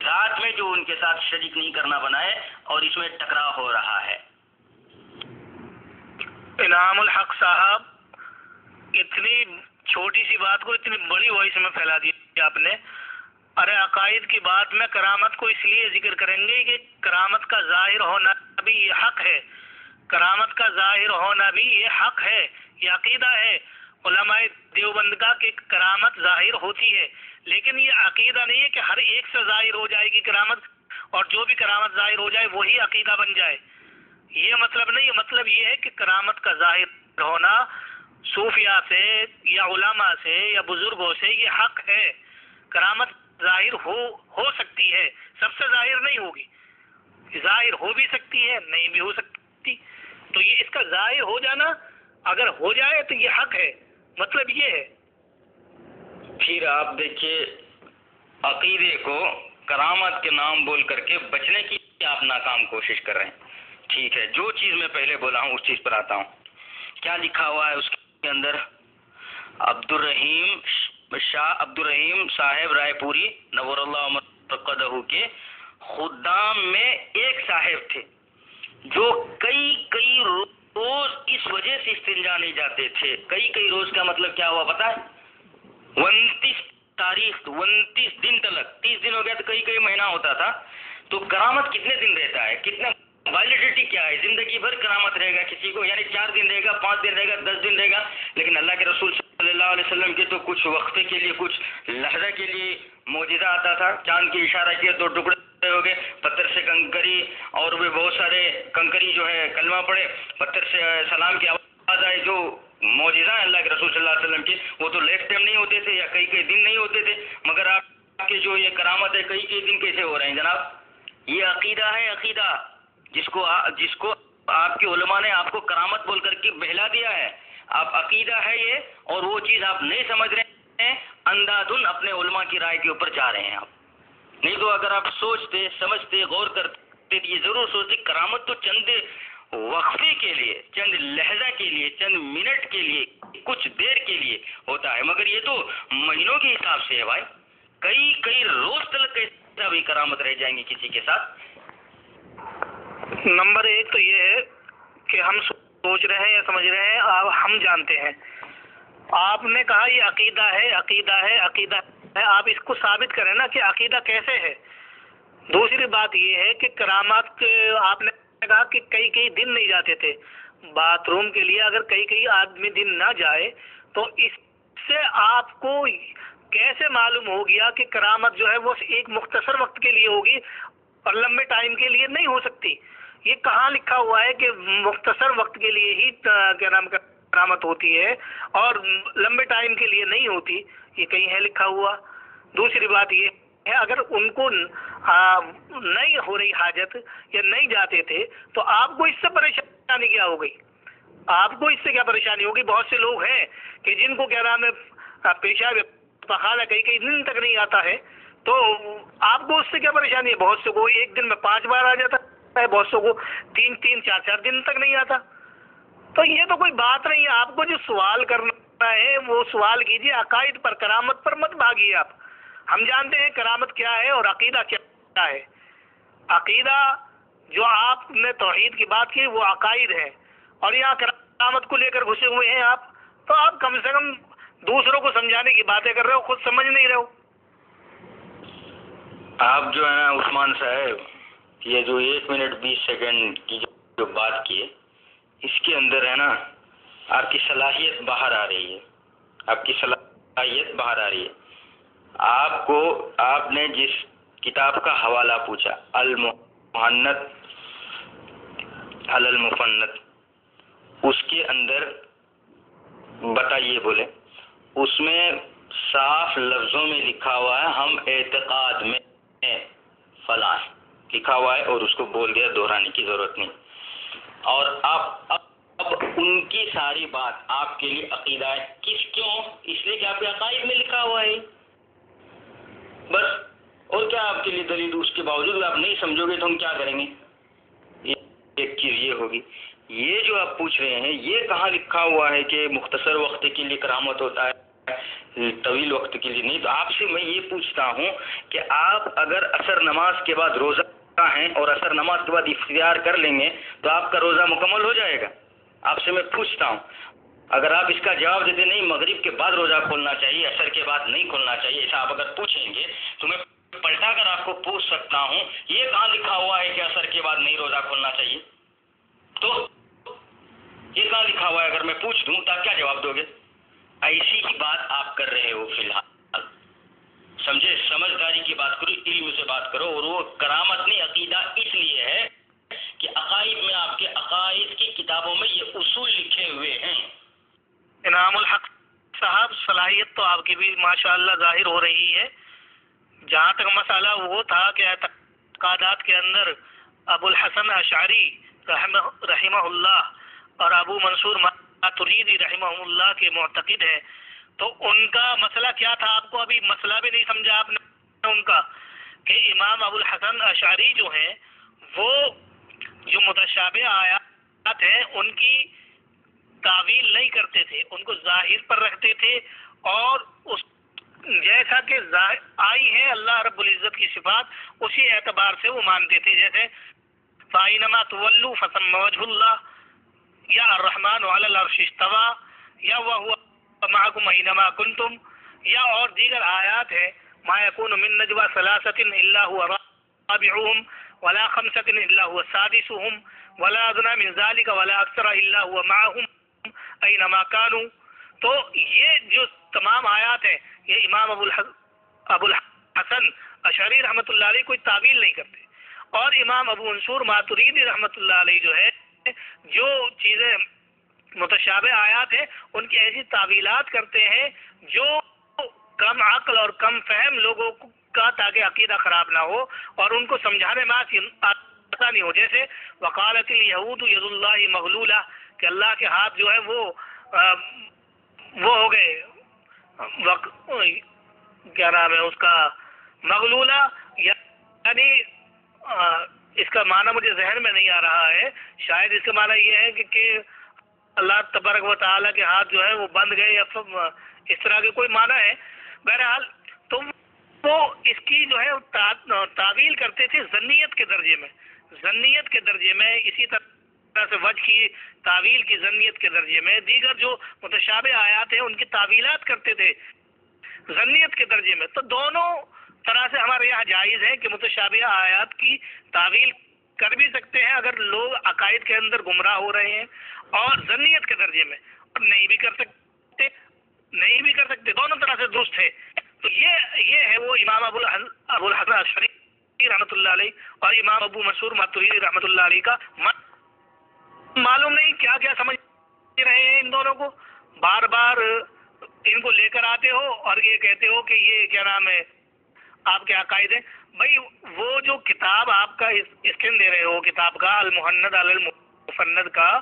ذات میں جو ان کے ساتھ شریک نہیں کرنا بنا ہے، اور اس میں ٹکراؤ ہو رہا ہے۔ انعام الحق صاحب، اتنی چھوٹی سی بات کو اتنی بڑی وائس میں پھیلا دیا آپ نے۔ ارے عقائد کی بات میں کرامت کو اس لیے ذکر کریں گے کہ کرامت کا ظاہر ہونا بھی یہ حق ہے، کرامت کا ظاہر ہونا بھی یہ حق ہے، یہ عقیدہ ہے، علماء دیوبند کا کہ کرامت ظاہر ہوتی ہے، لیکن یہ عقیدہ نہیں ہے کہ ہر ایک سے ظاہر ہو جائے گی کرامت، اور جو بھی کرامت ظاہر ہو جائے وہی عقیدہ بن جائے. یہ مطلب نہیں ہے. مطلب یہ ہے کہ کرامت کا ظاہر ہونا صوفیاء سے یا علماء سے یا بزرگوں سے یہ حق ہے. کرامت ظاہر ہو سکتی ہے، سب سے ظاہر نہیں ہوگی، ظاہر ہو بھی سکتی ہے، نہیں بھی ہو سکتی. تو یہ اس کا ظاہر ہو جانا اگر ہو جائے تو یہ حق ہے. مطلب یہ ہے. پھر آپ دیکھیے عقیدے کو کرامت کے نام بول کر کے بچنے کی آپ ناکام کوشش کر رہے ہیں. ٹھیک ہے، جو چیز میں پہلے بولا ہوں اس چیز پر آتا ہوں. کیا لکھا ہوا ہے اس کے اندر؟ شاہ عبد الرحیم صاحب رائے پوری نور اللہ مرقدہ کے خدام میں ایک صاحب تھے جو کئی روز اس وجہ سے استنجا نہیں جاتے تھے. کئی روز کا مطلب کیا ہوا پتہ ہے؟ 29 تاریخ 29 دن تلک، 30 دن ہو گیا تو کئی مہینہ ہوتا تھا. تو کرامت کتنے دن رہتا ہے؟ کتنا ویلیڈیٹی کیا ہے؟ زندگی بھر کرامت رہے گا کسی کو، یعنی 4 دن رہے گا، 5 دن رہے گا، 10 دن رہے گا. لیکن اللہ کے رسول صلی اللہ علیہ وسلم کے تو کچھ وقفے کے لیے، کچھ لحظہ کے لیے معجزہ آتا تھا. چاند کی اشارہ کیا تو ٹکڑے ہو گئے، پتھر سے کنکری، اور بھی بہت سارے کنکری جو ہے کلمہ پڑھے، پتھر سے سلام کی آواز آئے. جو معجزہ ہے اللہ کے رسول صلی اللہ علیہ وسلم کے، وہ تو لیٹ ٹائم نہیں ہوتے تھے یا کئی دن نہیں ہوتے تھے. مگر آپ کے جو یہ کرامت ہے کئی دن کیسے ہو رہے ہیں جناب؟ یہ عقیدہ ہے، عقیدہ جس کو آپ کے علماء نے آپ کو کرامت بول کر کے بہلا دیا ہے. آپ عقیدہ ہے یہ، اور وہ چیز آپ نہیں سمجھ رہے ہیں، اندھادھن اپنے علماء کی رائے کے اوپر جا رہے ہیں آپ. نہیں تو اگر آپ سوچتے، سمجھتے، غور کرتے تو یہ ضرور سوچتے کرامت تو چند وقفے کے لیے، چند لہجہ کے لیے، چند منٹ کے لیے، کچھ دیر کے لیے ہوتا ہے. مگر یہ تو مہینوں کے حساب سے ہے بھائی. کئی روز تک کیسا بھی کرامت رہ جائیں گی کسی کے ساتھ. نمبر 1 تو یہ ہے کہ ہم سوچ رہے ہیں یا سمجھ رہے ہیں، ہم جانتے ہیں. آپ نے کہا یہ عقیدہ ہے، عقیدہ ہے، عقیدہ ہے. آپ اس کو ثابت کریں نا کہ عقیدہ کیسے ہے. دوسری بات یہ ہے کہ کرامات آپ نے کہا کہ کئی دن نہیں جاتے تھے. باتھ روم کے لیے اگر کئی آدمی دن نہ جائے تو اس سے آپ کو کیسے معلوم ہو گیا کہ کرامت جو ہے وہ ایک مختصر وقت کے لیے ہوگی اور لمبے ٹائم کے لیے نہیں ہو سکتی؟ یہ کہاں لکھا ہوا ہے کہ مختصر وقت کے لیے ہی کیا نام کا کرامت ہوتی ہے اور لمبے ٹائم کے لیے نہیں ہوتی؟ یہ کہیں ہے لکھا ہوا؟ دوسری بات یہ ہے اگر ان کو نہیں ہو رہی حاجت یا نہیں جاتے تھے تو آپ کو اس سے پریشانی کیا ہو گئی؟ آپ کو اس سے کیا پریشانی ہوگی؟ بہت سے لوگ ہیں کہ جن کو کیا نام ہے پیشاب پخانہ کئی دن تک نہیں آتا ہے، تو آپ کو اس سے کیا پریشانی ہے؟ بہت سے کو ایک دن میں 5 بار آ جاتا ہے، بہت سے کو 3 4 دن تک نہیں آتا. تو یہ تو کوئی بات نہیں ہے. آپ کو جو سوال کرنا ہے وہ سوال کیجیے عقائد پر، کرامت پر مت بھاگیے آپ. ہم جانتے ہیں کرامت کیا ہے اور عقیدہ کیا ہے. عقیدہ جو آپ نے توحید کی بات کی وہ عقائد ہے، اور یہاں کرامت کو لے کر گھسے ہوئے ہیں آپ. تو آپ کم سے کم دوسروں کو سمجھانے کی باتیں کر رہے ہو، خود سمجھ نہیں رہے ہو. آپ جو ہے نا عثمان صاحب، یہ جو 1 منٹ 20 سیکنڈ کی جو بات کی ہے اس کے اندر ہے نا آپ کی صلاحیت باہر آ رہی ہے. آپ کی صلاحیت باہر آ رہی ہے. آپ نے جس کتاب کا حوالہ پوچھا المحنت علی المفنت، اس کے اندر بتائیے بولے، اس میں صاف لفظوں میں لکھا ہوا ہے ہم اعتقاد میں فلاں لکھا ہوا ہے، اور اس کو بول دیا، دہرانے کی ضرورت نہیں. اور آپ اب ان کی ساری بات آپ کے لیے عقیدہ ہے. کیوں؟ اس لیے کہ آپ کے عقائد میں لکھا ہوا ہے بس. اور کیا آپ کے لیے دلیل؟ اس کے باوجود آپ نہیں سمجھو گے تو ہم کیا کریں گے؟ ایک چیز یہ ہوگی. یہ جو آپ پوچھ رہے ہیں یہ کہاں لکھا ہوا ہے کہ مختصر وقت کے لیے کرامت ہوتا ہے، طویل وقت کے لیے نہیں؟ تو آپ سے میں یہ پوچھتا ہوں کہ آپ اگر عصر نماز کے بعد روزہ ہیں اور عصر نماز کے بعد افطار کر لیں گے تو آپ کا روزہ مکمل ہو جائے گا؟ آپ سے میں پوچھتا ہوں. اگر آپ اس کا جواب دیتے نہیں مغرب کے بعد روزہ کھولنا چاہیے، عصر کے بعد نہیں کھولنا چاہیے، ایسا آپ اگر پوچھیں گے تو میں پلٹا کر آپ کو پوچھ سکتا ہوں یہ کہاں لکھا ہوا ہے کہ عصر کے بعد نہیں روزہ کھولنا چاہیے؟ تو یہ کہاں لکھا ہوا ہے؟ اگر میں پوچھ دوں تو آپ کیا جواب دو گے؟ ایسی ہی بات آپ کر رہے ہو فی الحال، سمجھے؟ سمجھداری کی بات کرو، علم سے بات کرو. اور وہ کرامت نہیں، عقیدہ اس لیے ہے کہ عقائد میں، آپ کے عقائد کی کتابوں میں یہ اصول لکھے ہوئے ہیں. انعام الحق صاحب، صلاحیت تو آپ کی بھی ماشاءاللہ ظاہر ہو رہی ہے. جہاں تک مسئلہ وہ تھا کہ اعتقادات کے اندر ابو الحسن اشعری رحمہ اللہ اور ابو منصور ماتریدی رحمہ اللہ کے معتقد ہیں، تو ان کا مسئلہ کیا تھا؟ آپ کو ابھی مسئلہ بھی نہیں سمجھا آپ نے ان کا، کہ امام ابو الحسن اشعری جو ہیں وہ جو متشابہ آیات ہیں ان کی تعویل نہیں کرتے تھے، ان کو ظاہر پر رکھتے تھے، اور اس جیسا کہ آئی ہے اللہ رب العزت کی صفات اسی اعتبار سے وہ مانتے تھے. جیسے فَأَيْنَمَا تُوَلُّوا فَثَمَّ وَجْهُ اللَّهِ، یا الرحمن علی العرش استوى، یا وَهُوَ مَعَكُمْ أَيْنَمَا كُنْتُمْ، یا اور دیگر آیات ہیں مَا يَكُونُ مِن نَجْوَى ثَلَاثَةٍ إِلَّا هُوَ رَابِعُهُمْ وَلَا خَمْسَةٍ إِلَّا هُوَ سَادِسُهُمْ وَلَا أَدْنَىٰ مِن ذَلِكَ وَلَا أَكْثَرَ إِلَّا هُوَ مَعَهُمْ أَيْنَمَا كَانُوا. تو یہ جو تمام آیات ہیں یہ امام ابو الحسن اشعری رحمۃ اللہ علیہ کوئی تعویل نہیں کرتے، اور امام ابو منصور ماتریدی رحمۃ اللہ علیہ جو ہے جو چیزیں متشابہ آیات ہیں ان کی ایسی تعویلات کرتے ہیں جو کم عقل اور کم فہم لوگوں کا، تاکہ عقیدہ خراب نہ ہو اور ان کو سمجھانے میں آسانی ہو. جیسے وقالت الیہود ید اللہ مغلولہ، کہ اللہ کے ہاتھ جو ہے وہ ہو گئے، کیا نام ہے اس کا، مغلولہ، یعنی اس کا معنی مجھے ذہن میں نہیں آ رہا ہے، شاید اس کا معنی یہ ہے کہ اللہ تبارک و تعالیٰ کے ہاتھ جو ہے وہ بند گئے، یا اس طرح کے کوئی معنی ہے. بہرحال تو وہ اس کی جو ہے تعویل کرتے تھے ظنیت کے درجے میں، ظنیت کے درجے میں، اسی طرح سے وجہ کی تعویل کی ظنیت کے درجے میں، دیگر جو متشابہ آیات ہیں ان کی تعویلات کرتے تھے ظنیت کے درجے میں. تو دونوں طرح سے ہمارے یہاں جائز ہے کہ متشابہ آیات کی تعویل کر بھی سکتے ہیں اگر لوگ عقائد کے اندر گمراہ ہو رہے ہیں، اور ظنیت کے درجے میں اور نہیں بھی کر سکتے، دونوں طرح سے درست ہے. تو یہ ہے وہ امام ابو الحسن اشعری رحمۃ اللہ علیہ اور امام ابو منصور ماتریدی رحمۃ اللہ علیہ کا. معلوم نہیں کیا کیا سمجھ رہے ہیں ان دونوں کو، بار بار ان کو لے کر آتے ہو اور یہ کہتے ہو کہ یہ کیا نام ہے آپ کے عقائد ہیں. بھائی وہ جو کتاب آپ کا اسکن دے رہے ہو کتاب کا المحند علی المفند کا،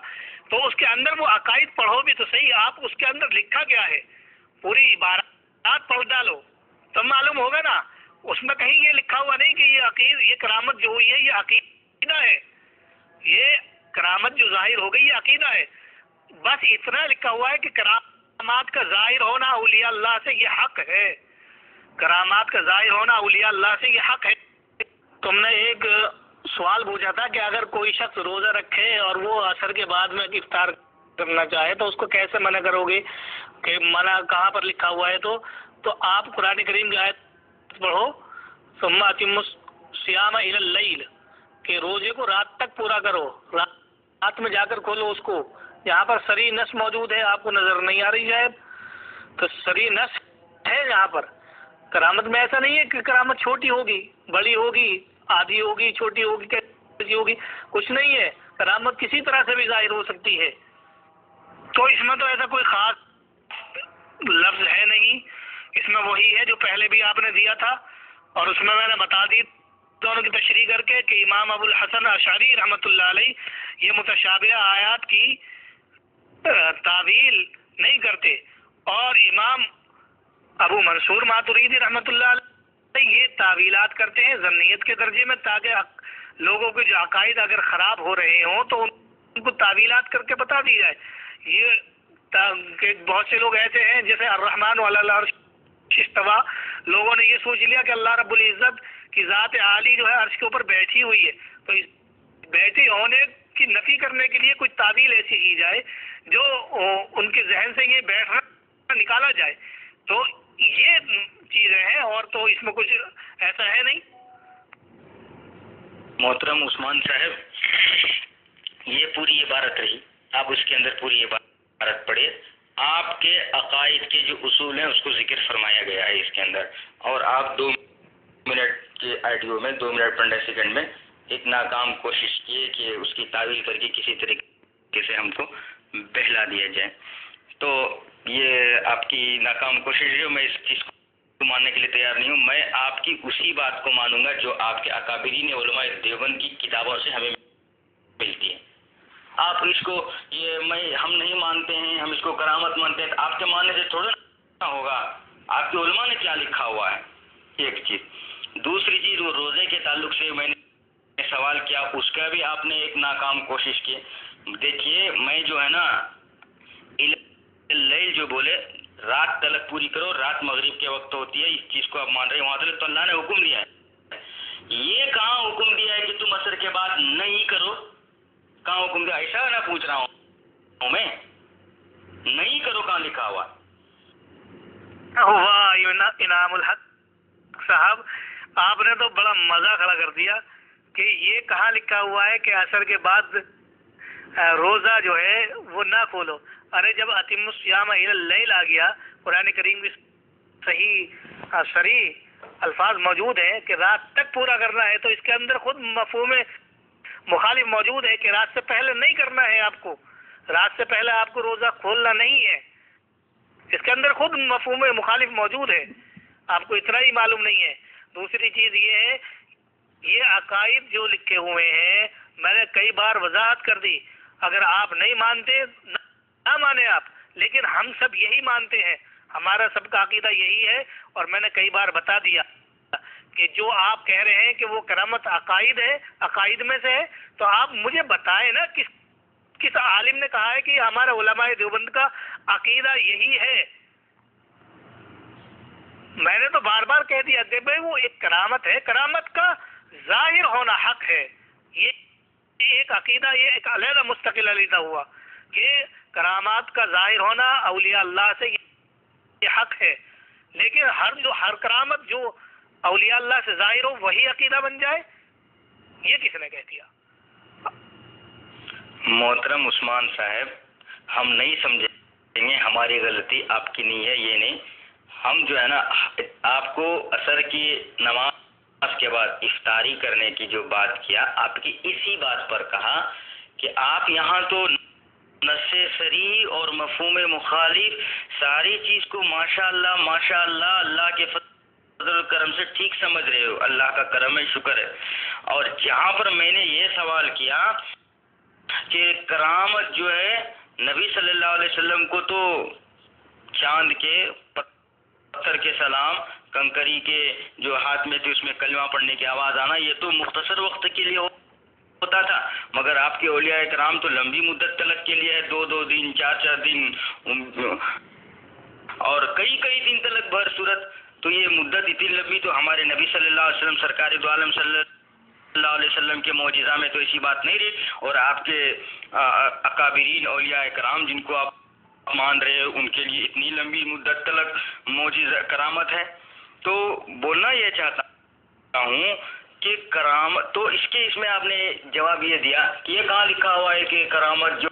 تو اس کے اندر وہ عقائد پڑھو بھی تو صحیح، آپ اس کے اندر لکھا کیا ہے، پوری عبارات پڑھ ڈالو تب معلوم ہوگا نا. اس میں کہیں یہ لکھا ہوا نہیں کہ یہ کرامت جو ہوئی ہے یہ عقیدہ ہے، یہ کرامت جو ظاہر ہو گئی یہ عقیدہ ہے. بس اتنا لکھا ہوا ہے کہ کرامات کا ظاہر ہونا اولیاء اللہ سے یہ حق ہے، کرامات کا ظاہر ہونا اولیاء اللہ سے یہ حق ہے. تم نے ایک سوال پوچھا تھا کہ اگر کوئی شخص روزہ رکھے اور وہ عصر کے بعد میں افطار کرنا چاہے تو اس کو کیسے منع کرو گے، کہ منع کہاں پر لکھا ہوا ہے؟ تو آپ قرآن کریم کی آیت پڑھو، ثم اتموا الصیام الی اللیل، کہ روزے کو رات تک پورا کرو، رات میں جا کر کھولو اس کو. یہاں پر صریح نص موجود ہے، آپ کو نظر نہیں آ رہی شاید، تو صریح نص ہے یہاں پر. کرامت میں ایسا نہیں ہے کہ کرامت چھوٹی ہوگی، بڑی ہوگی، آدھی ہوگی، چھوٹی ہوگی، کیسی ہوگی، کچھ نہیں ہے. کرامت کسی طرح سے بھی ظاہر ہو سکتی ہے. تو اس میں تو ایسا کوئی خاص لفظ ہے نہیں، اس میں وہی ہے جو پہلے بھی آپ نے دیا تھا، اور اس میں نے بتا دی دونوں کی تشریح کر کے کہ امام ابو الحسن اشعری رحمۃ اللہ علیہ یہ متشابہ آیات کی تعویل نہیں کرتے، اور امام ابو منصور ماتریدی رحمۃ اللہ علیہ یہ تعویلات کرتے ہیں ظنیت کے درجے میں، تاکہ لوگوں کے جو عقائد اگر خراب ہو رہے ہوں تو ان کو تعویلات کر کے بتا دی جائے. یہ کہ بہت سے لوگ ایسے ہیں جیسے الرحمن علی العرش استوى، لوگوں نے یہ سوچ لیا کہ اللہ رب العزت کی ذات عالی جو ہے عرش کے اوپر بیٹھی ہوئی ہے، تو اس بیٹھے ہونے کی نفی کرنے کے لیے کوئی تعویل ایسی کی جائے جو ان کے ذہن سے یہ بیٹھنا نکالا جائے. تو یہ چیزیں ہیں، اور تو اس میں کچھ ایسا ہے نہیں. محترم عثمان صاحب، یہ پوری عبارت رہی، آپ اس کے اندر پوری عبارت پڑھے. آپ کے عقائد کے جو اصول ہیں اس کو ذکر فرمایا گیا ہے اس کے اندر، اور آپ 2 منٹ کے آڈیو میں 2 منٹ 15 سیکنڈ میں ایک ناکام کوشش کیے کہ اس کی تعویل کر کے کسی طریقے سے ہم کو بہلا دیا جائے. تو یہ آپ کی ناکام کوشش ہے، میں اس چیز کو ماننے کے لیے تیار نہیں ہوں. میں آپ کی اسی بات کو مانوں گا جو آپ کے اکابرین علماء دیوبند کی کتابوں سے ہمیں ملتی ہے. آپ اس کو ہم نہیں مانتے ہیں، ہم اس کو کرامت مانتے ہیں، آپ کے ماننے سے تھوڑا نہ ہوگا. آپ کے علماء نے کیا لکھا ہوا ہے، ایک چیز. دوسری چیز، وہ روزے کے تعلق سے میں نے سوال کیا، اس کا بھی آپ نے ایک ناکام کوشش کی. دیکھیے میں جو ہے نا لیل جو بولے رات تلک پوری کرو، رات مغرب کے وقت ہوتی ہے، اس چیز کو آپ مان رہے ہیں. وہاں تلک تو اللہ نے حکم دیا ہے. یہ کہاں حکم دیا ہے کہ تم عصر کے بعد نہیں کرو؟ کہاں حکم دیا؟ ایسا نہ پوچھ رہا ہوں میں، نہیں کرو کہاں لکھا ہوا؟ واہ انعام الحق صاحب، آپ نے تو بڑا مزہ کھڑا کر دیا کہ یہ کہاں لکھا ہوا ہے کہ عصر کے بعد روزہ جو ہے وہ نہ کھولو. ارے جب اتم الصیام الی اللیل آ گیا، قرآن کریم کی صحیح صریح الفاظ موجود ہیں کہ رات تک پورا کرنا ہے، تو اس کے اندر خود مفہوم مخالف موجود ہے کہ رات سے پہلے نہیں کرنا ہے. آپ کو رات سے پہلے آپ کو روزہ کھولنا نہیں ہے، اس کے اندر خود مفہوم مخالف موجود ہے. آپ کو اتنا ہی معلوم نہیں ہے. دوسری چیز یہ ہے، یہ عقائد جو لکھے ہوئے ہیں میں نے کئی بار وضاحت کر دی. اگر آپ نہیں مانتے نہ مانے آپ، لیکن ہم سب یہی مانتے ہیں، ہمارا سب کا عقیدہ یہی ہے. اور میں نے کئی بار بتا دیا کہ جو آپ کہہ رہے ہیں کہ وہ کرامت عقائد ہے، عقائد میں سے ہے، تو آپ مجھے بتائیں نا کس عالم نے کہا ہے کہ ہمارا علماء دیوبند کا عقیدہ یہی ہے. میں نے تو بار بار کہہ دیا کہ بھائی وہ ایک کرامت ہے، کرامت کا ظاہر ہونا حق ہے. یہ ایک عقیدہ، یہ ایک علیحدہ مستقل عقیدہ ہوا کہ کرامات کا ظاہر ہونا اولیاء اللہ سے یہ حق ہے. لیکن ہر کرامت جو اولیاء اللہ سے ظاہر ہو وہی عقیدہ بن جائے، یہ کس نے کہہ دیا؟ محترم عثمان صاحب، ہم نہیں سمجھیں گے، ہماری غلطی آپ کی نہیں ہے، یہ نہیں. ہم جو ہے نا آپ کو عصر کی نماز کے بعد افطاری کرنے کی جو بات کیا، آپ کی اسی بات پر کہا کہ آپ یہاں تو نص صریح اور مفہوم مخالف ساری چیز کو ماشاء اللہ اللہ کے فضل و کرم سے ٹھیک سمجھ رہے ہو. اللہ کا کرم ہے، شکر ہے. اور جہاں پر میں نے یہ سوال کیا کہ کرامت جو ہے نبی صلی اللہ علیہ وسلم کو تو چاند کے پتھر کے سلام، کنکری کے جو ہاتھ میں تھے اس میں کلمہ پڑھنے کی آواز آنا، یہ تو مختصر وقت کے لیے ہوتا تھا. مگر آپ کے اولیاء کرام تو لمبی مدت تلک کے لیے ہے، 2 دن 4 دن اور کئی دن تلک بھر صورت. تو یہ مدت اتنی لمبی تو ہمارے نبی صلی اللہ علیہ وسلم سرکار دو عالم صلی اللہ علیہ وسلم کے معجزہ میں تو ایسی بات نہیں رہی. اور آپ کے اکابرین اولیاء کرام جن کو آپ مان رہے ہیں ان کے لیے اتنی لمبی مدت تلک معجزہ کرامت ہے. تو بولنا یہ چاہتا ہوں کہ کرامت تو اس میں آپ نے جواب یہ دیا کہ یہ کہاں لکھا ہوا ہے کہ کرامت جو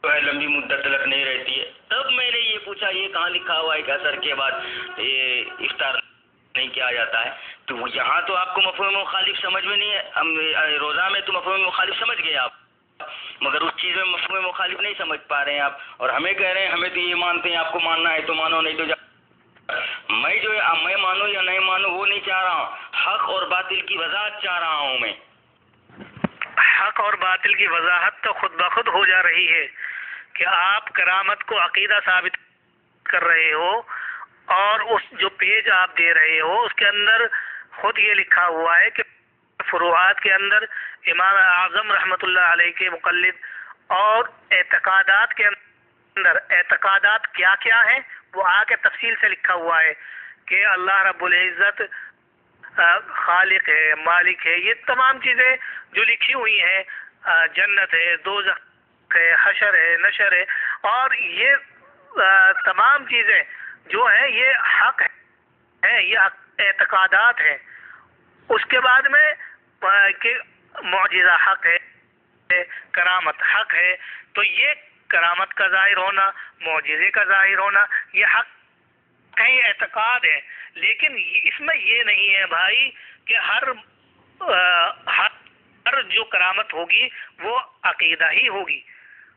ہے لمبی مدت تلک نہیں رہتی ہے. تب میں نے یہ پوچھا یہ کہاں لکھا ہوا ہے کہ عصر کے بعد یہ افطار نہیں کیا جاتا ہے. تو یہاں تو آپ کو مفہوم مخالف سمجھ میں نہیں ہے. ہم روزہ میں تو مفہوم مخالف سمجھ گئے آپ، مگر اس چیز میں مفہوم مخالف نہیں سمجھ پا رہے ہیں آپ، اور ہمیں کہہ رہے ہیں ہمیں تو یہ مانتے ہیں، آپ کو ماننا ہے تو مانو نہیں تو میں مانوں یا نہیں مانوں وہ نہیں چاہ رہا ہوں، حق اور باطل کی وضاحت چاہ رہا ہوں. میں حق اور باطل کی وضاحت تو خود بخود ہو جا رہی ہے کہ آپ کرامت کو عقیدہ ثابت کر رہے ہو، اور اس جو پیج آپ دے رہے ہو اس کے اندر خود یہ لکھا ہوا ہے کہ فروعات کے اندر امام اعظم رحمۃ اللہ علیہ کے مقلد اور اعتقادات کے اندر اعتقادات کیا کیا ہیں وہ آ کے تفصیل سے لکھا ہوا ہے کہ اللہ رب العزت خالق ہے، مالک ہے. یہ تمام چیزیں جو لکھی ہوئی ہیں، جنت ہے، دوزخ ہے، حشر ہے، نشر ہے، اور یہ تمام چیزیں جو ہیں یہ حق ہیں، یہ اعتقادات ہیں. اس کے بعد میں کہ معجزہ حق ہے، کرامت حق ہے. تو یہ کرامت کا ظاہر ہونا، معجزے کا ظاہر ہونا، یہ حق کئی اعتقاد ہے، لیکن اس میں یہ نہیں ہے بھائی کہ ہر جو کرامت ہوگی وہ عقیدہ ہی ہوگی.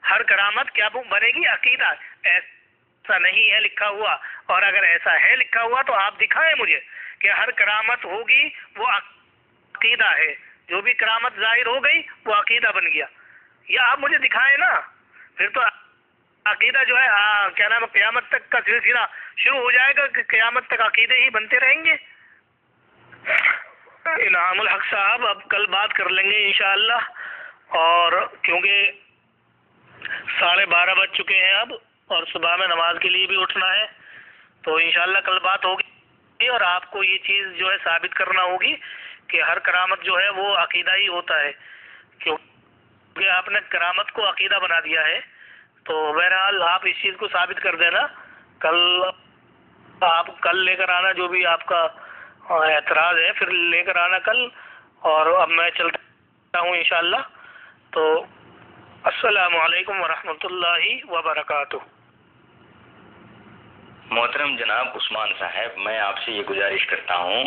ہر کرامت کیا بنے گی؟ عقیدہ. ایسا نہیں ہے لکھا ہوا، اور اگر ایسا ہے لکھا ہوا تو آپ دکھائیں مجھے کہ ہر کرامت ہوگی وہ عقیدہ ہے، جو بھی کرامت ظاہر ہو گئی وہ عقیدہ بن گیا. یا آپ مجھے دکھائیں نا، پھر تو عقیدہ جو ہے کیا نام ہے قیامت تک کا سلسلہ شروع ہو جائے گا کہ قیامت تک عقیدے ہی بنتے رہیں گے. انعام الحق صاحب اب کل بات کر لیں گے انشاءاللہ، اور کیونکہ 12:30 بج چکے ہیں اب، اور صبح میں نماز کے لیے بھی اٹھنا ہے، تو انشاءاللہ کل بات ہوگی، اور آپ کو یہ چیز جو ہے ثابت کرنا ہوگی کہ ہر کرامت جو ہے وہ عقیدہ ہی ہوتا ہے، کیونکہ آپ نے کرامت کو عقیدہ بنا دیا ہے. تو بہرحال آپ اس چیز کو ثابت کر دینا. آپ کل لے کر آنا جو بھی آپ کا اعتراض ہے، پھر لے کر آنا کل. اور اب میں چلتا ہوں انشاءاللہ. تو السلام علیکم ورحمۃ اللہ وبرکاتہ. محترم جناب عثمان صاحب، میں آپ سے یہ گزارش کرتا ہوں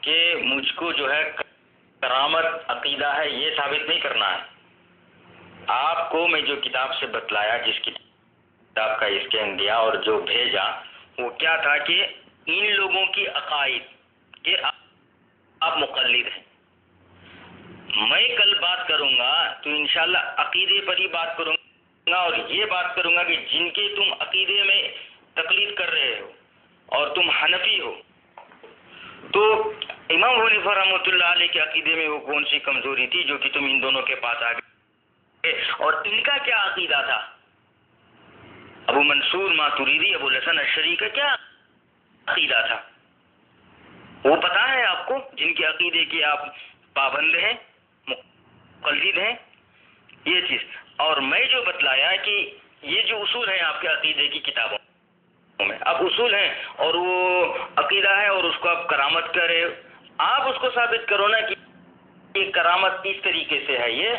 کہ مجھ کو جو ہے کرامت عقیدہ ہے یہ ثابت نہیں کرنا ہے. آپ کو میں جو کتاب سے بتلایا، جس کتاب کا اسکین دیا اور جو بھیجا، وہ کیا تھا کہ ان لوگوں کی عقائد کہ آپ مقلد ہیں. میں کل بات کروں گا تو انشاءاللہ عقیدے پر ہی بات کروں گا، اور یہ بات کروں گا کہ جن کے تم عقیدے میں تقلید کر رہے ہو اور تم حنفی ہو، تو امام حنیفہ رحمۃ اللہ علیہ کے عقیدے میں وہ کون سی کمزوری تھی جو کہ تم ان دونوں کے پاس آ گئے، اور ان کا کیا عقیدہ تھا؟ ابو منصور ماتریدی، ابو الحسن اشعری کا کیا عقیدہ تھا؟ وہ پتہ ہے آپ کو، جن کے عقیدے کے آپ پابند ہیں، مقلد ہیں، یہ چیز. اور میں جو بتلایا کہ یہ جو اصول ہیں آپ کے عقیدے کی کتابوں میں، اب اصول ہیں اور وہ عقیدہ ہے، اور اس کو آپ کرامت کرے، آپ اس کو ثابت کرو نا کہ یہ کرامت اس طریقے سے ہے، یہ